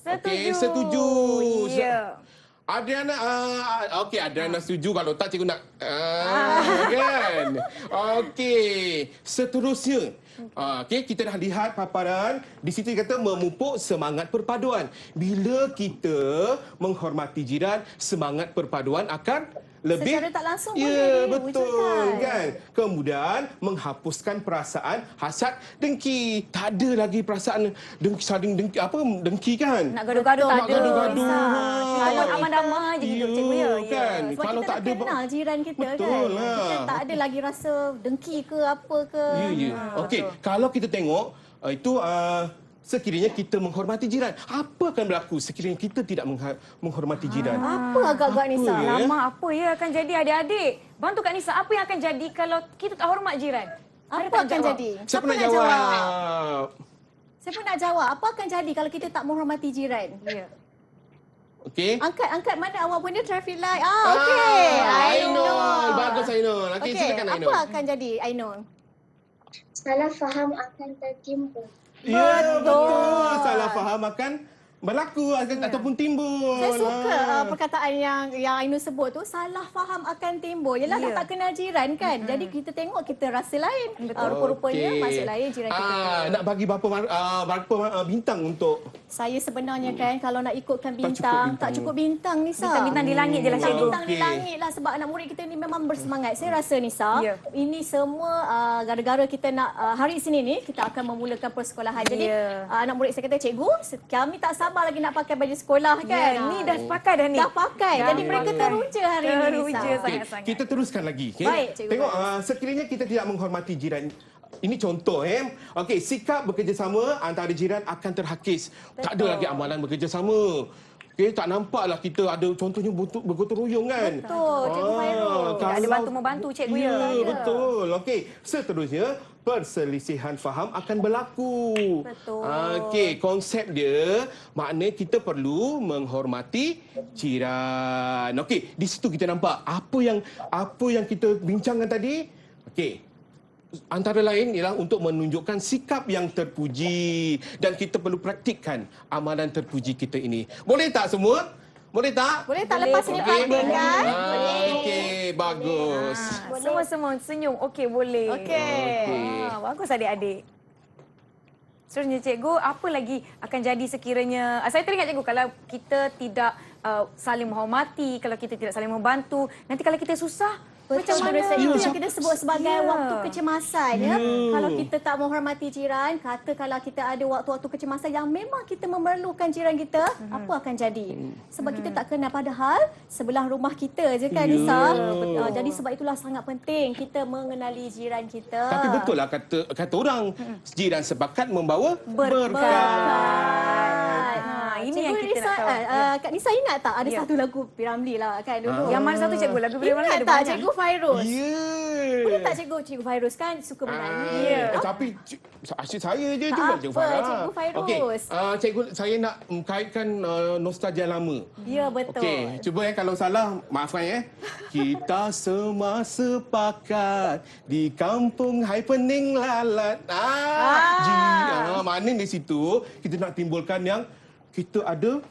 Okey, setuju. Ya. Adriana, okey, Adriana setuju. Kalau tak, cikgu nak... kan? Okey, seterusnya. Okey, kita dah lihat paparan. Di situ dia kata memupuk semangat perpaduan. Bila kita menghormati jiran, semangat perpaduan akan lebih... Secara tak langsung ya, boleh betul diwujudkan. kan? Kemudian menghapuskan perasaan hasad dengki. Tak ada lagi perasaan dengki, saling dengki, dengki kan? Nak gaduh-gaduh tak Nak ada. gaduh-gaduh. Kalau aman damai je hidup cikgu ya. Kan? Sebab Kalau kita tak dah ada kenal jiran kita Betul kan. lah. Kita tak ada lagi rasa dengki ke apa ke. Ya, ya. Okey, kalau kita tengok itu sekiranya kita menghormati jiran? Apa akan berlaku sekiranya kita tidak menghormati jiran? Apa agak-agak Nisa? ya? Lama apa ya akan jadi adik-adik? Bantu Kak Nisa, apa yang akan jadi kalau kita tak hormat jiran? Ada Apa tak akan jawab? jadi? Siapa nak nak jawab? Siapa nak jawab? Apa akan jadi kalau kita tak menghormati jiran? Ya. Okey. Angkat mana awak punya traffic light. Okey. Ainul. Bagus Ainul. Okey, silakan Ainul. Apa akan jadi Ainul? Salah faham akan tertimbul. Ya, betul. Salah faham akan berlaku ataupun timbul. Saya suka perkataan yang Ainul sebut tu, salah faham akan timbul. Yelah dah tak kenal jiran kan. Jadi kita tengok kita rasa lain. Rupa-rupanya Okey. maksud lain jiran kita tu. Nak bagi berapa bintang untuk Saya sebenarnya kan kalau nak ikutkan cukup bintang, bintang. tak cukup bintang Nisa. Bintang-bintang di langit je lah cikgu. Bintang di Okey. langit lah sebab anak murid kita ni memang bersemangat. Saya rasa Nisa, Ya. ini semua gara-gara kita nak hari Isnin ni kita akan memulakan persekolahan. Jadi Ya. anak murid saya kata, cikgu, kami tak sabar lagi nak pakai baju sekolah kan. Ya, ni dah pakai dah ni. Dah pakai. Dah Jadi mereka pakai. teruja hari ini Nisa. Teruja Okey, sangat-sangat. kita teruskan lagi. Okay? Baik, cikgu. Tengok, sekiranya kita tidak menghormati jiran. Ini contoh. Okey, sikap bekerjasama antara jiran akan terhakis. Tak ada lagi amalan bekerjasama. Okey, tak nampaklah kita ada contohnya bergotong royong kan? Betul, Cikgu Khairul. Tak ada bantu-membantu cikgu ya. Ya, betul. Okey, seterusnya perselisihan faham akan berlaku. Betul. Okey, konsep dia maknanya kita perlu menghormati jiran. Okey, di situ kita nampak apa yang kita bincangkan tadi. Okey. Antara lain ialah untuk menunjukkan sikap yang terpuji dan kita perlu praktikkan amalan terpuji kita ini. Boleh tak semua? Boleh tak? Boleh tak lepas ini praktik kan? Okey, bagus. Semua-semua senyum. Okey, boleh. Okey. Bagus adik-adik. Seterusnya cikgu, apa lagi akan jadi sekiranya... Saya teringat cikgu, kalau kita tidak saling menghormati, kalau kita tidak saling membantu, nanti kalau kita susah, macam mana? Itu yang kita sebut sebagai Ya. waktu kecemasan. Ya. Ya. Kalau kita tak menghormati jiran, katakanlah kita ada waktu-waktu kecemasan yang memang kita memerlukan jiran kita, apa akan jadi? Sebab kita tak kenal, padahal sebelah rumah kita je kan, Ya. Nisa. Jadi sebab itulah sangat penting kita mengenali jiran kita. Tapi betul lah kata orang, jiran sepakat membawa Berkat. Berkat. Ini Cikgu yang kita Nisa, nak tahu. Kak Nisa ingat tak ada Ya. satu lagu Piramli lah kan dulu? Yang mana satu cikgu? Lagu Piramli Ingat ada tak banyak. Cikgu Fairuz? Ya. Boleh tak Cikgu Fairuz kan suka menyanyi? Ya. Tapi asyik saya je Tak cuba apa, Cikgu Farah. Cikgu Fairuz. Okey, cikgu saya nak kaitkan nostalgia lama. Ya, betul. Okey, cuba kalau salah maafkan Kita semua sepakat di kampung Hai Pening Lalat. Mana di situ kita nak timbulkan yang kita ada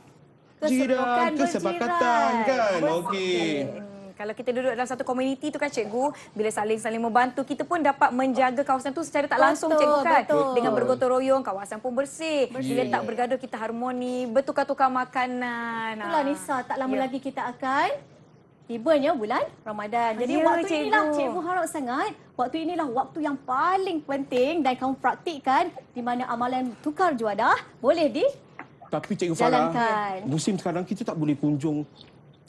jiran, kesepakatan kan. Okey. Kalau kita duduk dalam satu komuniti tu kan cikgu, bila saling membantu, kita pun dapat menjaga kawasan tu secara tak langsung Betul, cikgu kan. betul. Dengan bergotong royong, kawasan pun bersih. Bila tak bergaduh, kita harmoni, bertukar-tukar makanan. Itulah Nisa, tak lama Ya. lagi kita akan tibanya bulan Ramadan. Jadi Ya, waktu cikgu. inilah cikgu harap sangat, waktu inilah waktu yang paling penting dan kamu praktikkan di mana amalan tukar juadah boleh Tapi Cikgu Farah, Jalankan. musim sekarang kita tak boleh kunjung.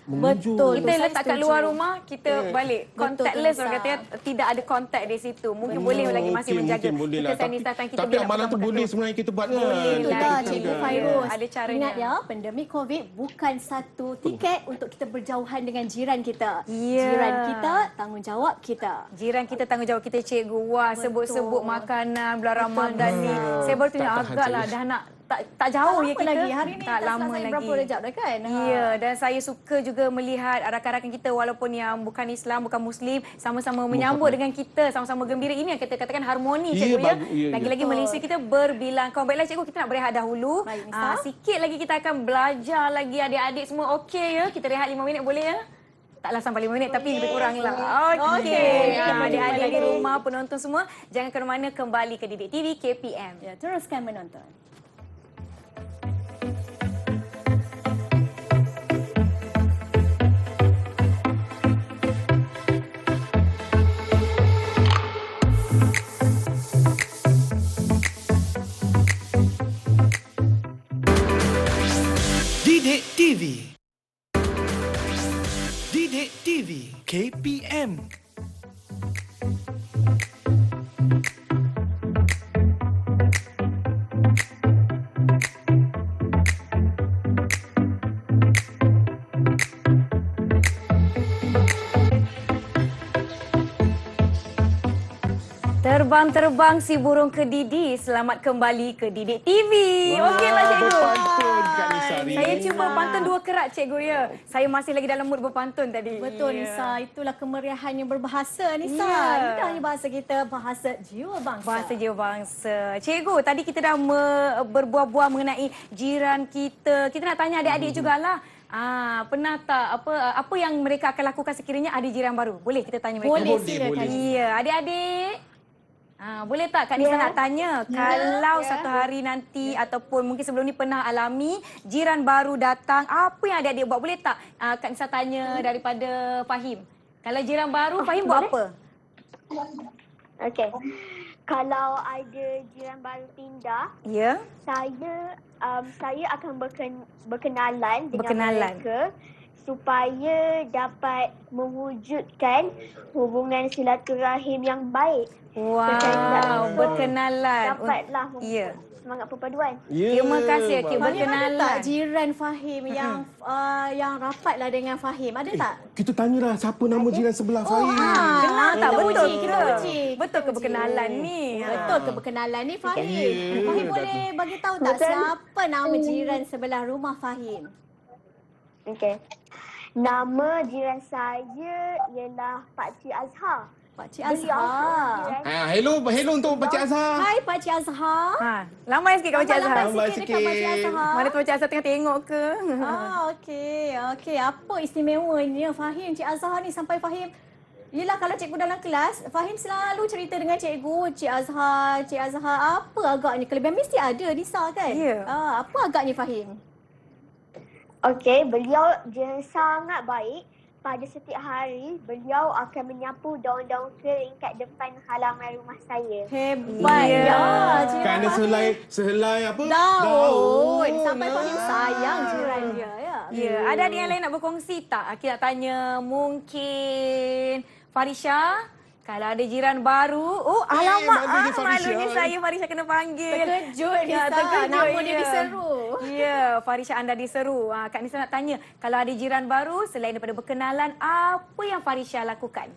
Betul. Kita Saya letak kat setuju. luar rumah, kita balik. Betul, Contactless Nisa. orang kata, tidak ada kontak di situ. Mungkin boleh lagi masih Okey, menjaga. mungkin boleh Kita lah. sanitize kita Tapi bila amalan tu buka-buka boleh tu. sebenarnya kita buat kan. Boleh Itulah lah, Cikgu kita. Fairuz. Ada caranya. Ingat ya, pandemik COVID bukan satu tiket untuk kita berjauhan dengan jiran kita. Ya. Jiran kita, tanggungjawab kita. Jiran kita tanggungjawab kita cikgu. Wah, Betul. sebut-sebut makanan bulan Ramadan ni. Saya baru tengok Tak tahan agaklah saya. dah nak tak jauh ya lama kita. lagi. Hari ni tak tak lama selesai lagi. berapa rejab dah kan? Ya, dan saya suka juga melihat rakan-rakan kita walaupun yang bukan Islam, bukan Muslim, sama-sama menyambut dengan kita, sama-sama gembira. Ini yang kita katakan harmoni Ya, cikgu ya. ya. Lagi-lagi Betul. Malaysia kita berbilang kaum. Baiklah cikgu, kita nak berehat dahulu. Baik, Nisa. Sikit lagi kita akan belajar lagi adik-adik semua. Okey ya, kita rehat 5 minit boleh ya? Taklah sampai 5 minit tapi lebih kurang lah. Okey. Adik-adik di rumah, penonton semua, jangan ke mana-mana, kembali ke Didik TV KPM. Ya, teruskan menonton. Didik TV. Didik TV KPM. Terbang-terbang si burung kedidi, selamat kembali ke Didik TV. Okeylah cikgu. Berpantun Kak Nisari. Saya cuba pantun 2 kerat cikgu ya. Saya masih lagi dalam mood berpantun tadi. Betul Nisa, itulah kemeriahan yang berbahasa Nisa. Ya. Indahnya bahasa kita, bahasa jiwa bangsa. Bahasa jiwa bangsa. Cikgu, tadi kita dah berbual-bual mengenai jiran kita. Kita nak tanya adik-adik jugalah. Pernah tak apa yang mereka akan lakukan sekiranya ada jiran baru? Boleh kita tanya mereka? Boleh, silakan. Iya, adik-adik. Boleh tak Kak Nisa nak tanya, kalau satu hari nanti ataupun mungkin sebelum ni pernah alami jiran baru datang, apa yang adik-adik buat? Boleh tak Kak Nisa tanya daripada Fahim? Kalau jiran baru, Fahim buat apa? Okey. Kalau ada jiran baru pindah, Ya. saya akan berkenalan dengan mereka supaya dapat mewujudkan hubungan silaturahim yang baik. Wow, berkenalan. Dapatlah Ya. semangat perpaduan. Terima kasih Akik, Fahim ada tak berkenalan. jiran Fahim yang rapatlah dengan Fahim? Ada tak? Kita tanyalah siapa nama jiran sebelah Fahim. Kenal tak? kita Betul uji, ke? kita uji. Betul ke berkenalan ni? Betul ke berkenalan ni Fahim? Ya. Fahim boleh bagi tahu tak siapa nama jiran sebelah rumah Fahim? Okey. Nama jiran saya ialah Pakcik Azhar. Pakcik Azhar. Hello untuk Pakcik Azhar. Hai Pakcik Azhar. Lambai sikit Kak Pakcik Azhar. Lambai sikit dekat Pakcik Azhar. Mana tu Pakcik Azhar tengah tengok ke? Okey. Apa istimewanya Fahim Cik Azhar ni sampai Fahim? Yelah kalau cikgu dalam kelas, Fahim selalu cerita dengan cikgu, Cik Azhar apa agaknya kelebihan mesti ada Nisa kan? Ya. Apa agaknya Fahim? Okey, beliau jiran sangat baik. Pada setiap hari, beliau akan menyapu daun-daun kering kat depan halaman rumah saya. Hebat Ya. Kerana sehelai apa? Daun. Sampai Fahim sayang jiran dia ya. Ya, ada adik yang lain nak berkongsi tak? Akik nak tanya mungkin Farisha, kalau ada jiran baru, malunya Farisha. malunya saya Farisha kena panggil. Terkejut Nisa, terkejut, nama dia ya. diseru. Ya, Farisha anda diseru. Kak Nisa nak tanya, kalau ada jiran baru, selain daripada berkenalan, apa yang Farisha lakukan?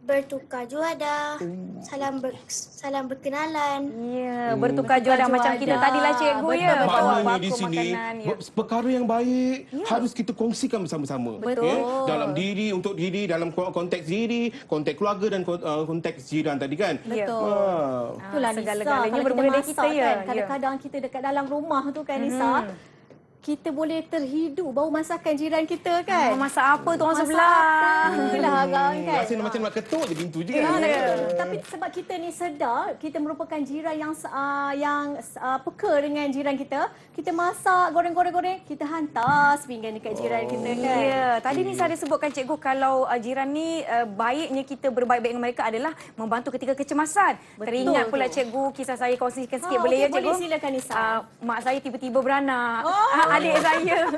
Bertukar juadah, salam berkenalan. Ya, bertukar juadah macam kita tadilah cikgu ya. Betul, Bawa Maknanya baku di sini makanan, ya. perkara yang baik harus kita kongsikan bersama-sama. Betul. Dalam diri, untuk diri, dalam konteks diri, konteks keluarga dan konteks jiran tadi kan. Betul. Wow. Itulah Nisa, segala-galanya kalau bermula dari masak kita ya. kan, kadang-kadang kita dekat dalam rumah tu kan Nisa, kita boleh terhidu bau masakan jiran kita kan. Masak apa tu orang Masak sebelah? apalah kan. Rasa macam nak ketuk je pintu je Ya, kan. tapi sebab kita ni sedar, kita merupakan jiran yang peka dengan jiran kita, kita masak, goreng, kita hantar sepinggan dekat jiran kita kan. Ya, tadi Nisa ada sebutkan cikgu kalau jiran ni baiknya kita berbaik-baik dengan mereka adalah membantu ketika kecemasan. Betul Teringat pula tu. cikgu, kisah saya kongsikan sikit okey, boleh ya cikgu? boleh, silakan Nisa. Mak saya tiba-tiba beranak. Adik saya.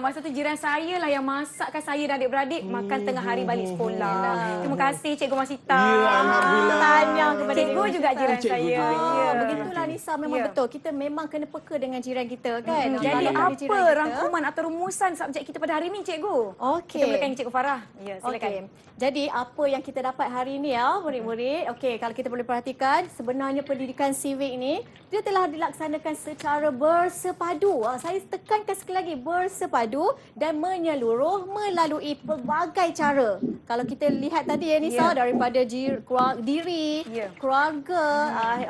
Masa tu jiran saya lah yang masakkan saya dan adik-beradik makan tengah hari balik sekolah. Terima kasih Cikgu Masita. Ya, Alhamdulillah. Tahniah kepada Cikgu juga jiran Cikgu saya. juga. Ya. Begitulah Nisa, memang Ya. betul. Kita memang kena peka dengan jiran kita kan. Jadi Kalau apa jiran kita- rangkuman atau rumusan subjek kita pada hari ini cikgu? Okey. Kita mulakan Cikgu Farah. Ya, silakan. Okey. Jadi apa yang kita dapat hari ini ya murid-murid. Okey, kalau kita boleh perhatikan sebenarnya pendidikan civic ni dia telah dilaksanakan secara bersepadu. Saya tekankan sekali lagi bersepadu dan menyeluruh melalui pelbagai cara. Kalau kita lihat tadi ya Nisa daripada diri, Ya. keluarga,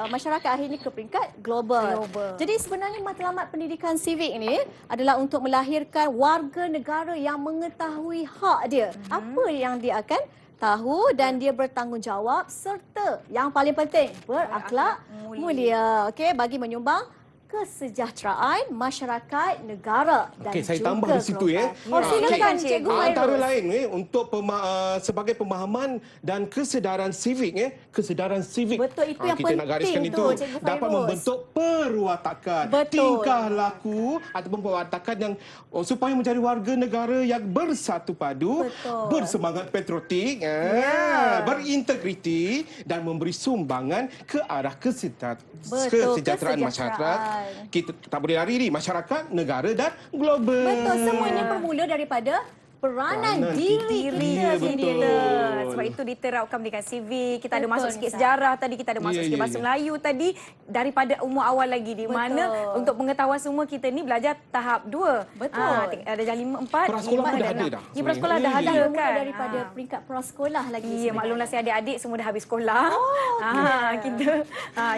masyarakat akhirnya ke peringkat global. Global. Jadi sebenarnya matlamat pendidikan civic ini adalah untuk melahirkan warga negara yang mengetahui hak dia. Apa yang dia akan tahu dan dia bertanggungjawab serta yang paling penting berakhlak mulia. Okey, bagi menyumbang kesejahteraan masyarakat, negara dan Okey, saya juga tambah di situ ya. global. Oh, silakan Okey. Cikgu Antara Fairuz. lain untuk sebagai pemahaman dan kesedaran civik kesedaran civik. Betul, itu yang kita nak gariskan penting itu tu, Cikgu dapat Fairuz. membentuk perwatakan, Betul. tingkah laku ataupun perwatakan yang supaya menjadi warga negara yang bersatu padu, Betul. bersemangat patriotik, berintegriti dan memberi sumbangan ke arah Betul, kesejahteraan masyarakat. Kita tak boleh lari ni, masyarakat, negara dan global. Betul, semuanya bermula daripada peranan diri kita sendiri. betul. Sebab itu diterapkan dengan CV. Kita ada Betul, masuk sikit Nisa. sejarah tadi, kita ada masuk Ya, sikit ya, bahasa ya. Melayu tadi daripada umur awal lagi, di mana Betul. untuk pengetahuan semua kita ni belajar tahap 2. Betul. Ada darjah 5, 4, Prasekolah 5 pun dah dan ada 6. dah Ya, prasekolah dah sebenarnya. ada Dah kan. daripada peringkat prasekolah lagi. Ya, sebenarnya. maklumlah saya adik-adik semua dah habis sekolah. Kita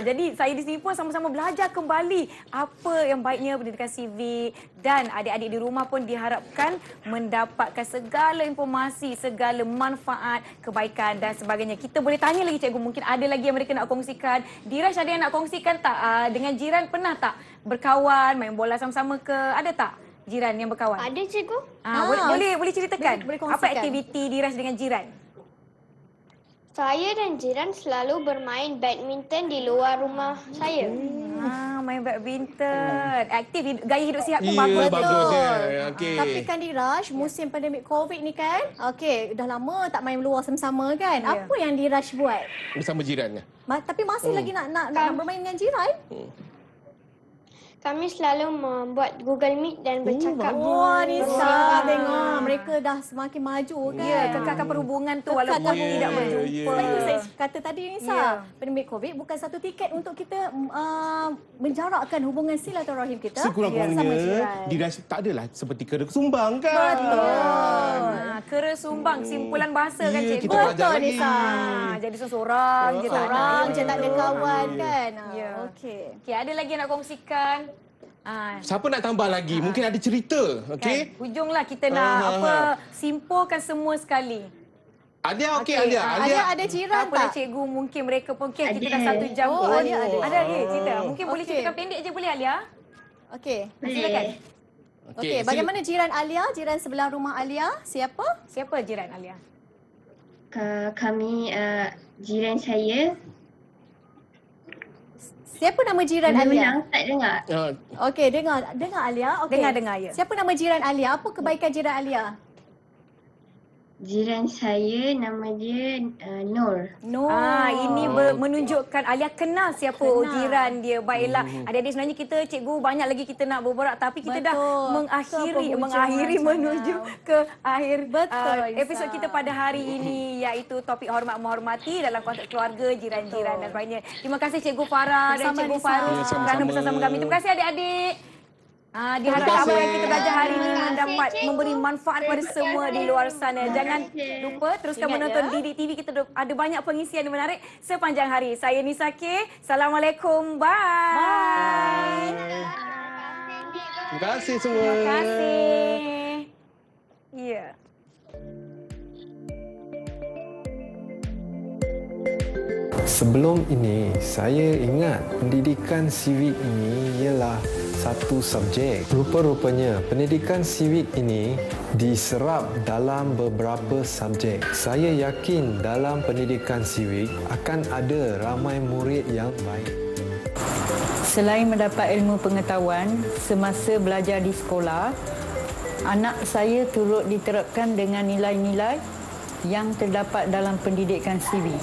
jadi saya di sini pun sama-sama belajar kembali apa yang baiknya pendidikan CV, dan adik-adik di rumah pun diharapkan mendapatkan segala informasi, segala manfaat, kebaikan dan sebagainya. Kita boleh tanya lagi cikgu, mungkin ada lagi yang mereka nak kongsikan. Diraj, ada yang nak kongsikan tak? Dengan jiran pernah tak berkawan, main bola sama-sama ke? Ada tak jiran yang berkawan? Ada cikgu? Boleh ceritakan boleh apa kongsikan. aktiviti Diraj dengan jiran? Saya dan jiran selalu bermain badminton di luar rumah saya. Main badminton. Aktif, gaya hidup sihat pun Ya, bagus. bagus. Okey. Tapi kan Diraj, musim pandemik COVID ni kan, dah lama tak main luar sama-sama kan. Ya. Apa yang Diraj buat? Bersama jirannya. Tapi masih lagi nak bermain dengan jiran? Kami selalu membuat Google Meet dan bercakap. Wah, Nisa, bersama. tengok. Mereka dah semakin maju kan. Ya, kekalkan perhubungan tu walaupun Kekalkan tidak perhubungan. berjumpa. Sebab itu saya kata tadi Nisa, Ya. pandemik COVID bukan satu tiket untuk kita menjarakkan hubungan silaturahim kita sama Sekurang-kurangnya jiran. Diraj tak adalah seperti kera kesumbang kan. Betul. Kera sumbang, simpulan bahasa kan Ya, cikgu. kita belajar Betul, lagi. Nisa. Jadi seorang je tak Seorang ada. je tak ada kawan kan. Ya. Okey. Okey, ada lagi yang nak kongsikan? Siapa nak tambah lagi? Mungkin ada cerita. Okey. Kan? Hujunglah kita nak simpulkan semua sekali. Alia, okey Okey, Alia. Ada jiran Tak apalah tak? cikgu, mungkin mereka pun kita Ada. dah 1 jam. Oh, pun. Alia ada. Ada lagi cerita. Mungkin boleh Okey. ceritakan pendek je boleh Alia? Okey. Silakan. Okey, bagaimana jiran Alia? Jiran sebelah rumah Alia? Siapa? Siapa jiran Alia? Kami jiran saya. Siapa nama jiran Alia? Tak dengar. Okey, dengar Alia. Okey. Dengar, ya. Siapa nama jiran Alia? Apa kebaikan jiran Alia? Jiran saya nama dia Nur. Nur. Ini menunjukkan Alia kenal siapa jiran dia. Baiklah, adik-adik sebenarnya kita cikgu banyak lagi kita nak berborak, tapi kita dah Betul. mengakhiri menuju ke akhir Betul, Nisa. episod kita pada hari ini, iaitu topik hormat menghormati dalam konteks keluarga, jiran-jiran dan sebagainya. Terima kasih Cikgu Farah dan Bersama Cikgu Nisa. Faru Ya, sama-sama. kerana bersama kami. Terima kasih adik-adik. Diharapkan apa yang kita belajar hari ini mendapat memberi manfaat kepada semua di luar sana. Jangan lupa teruskan Ingat menonton ya. Didik TV. Kita ada banyak pengisian yang menarik sepanjang hari. Saya Nisa K. Assalamualaikum. Bye. Terima kasih semua. Terima kasih. Ya. Sebelum ini, saya ingat pendidikan civic ini ialah satu subjek. Rupa-rupanya, pendidikan civic ini diserap dalam beberapa subjek. Saya yakin dalam pendidikan civic akan ada ramai murid yang baik. Selain mendapat ilmu pengetahuan semasa belajar di sekolah, anak saya turut diterapkan dengan nilai-nilai yang terdapat dalam pendidikan civic.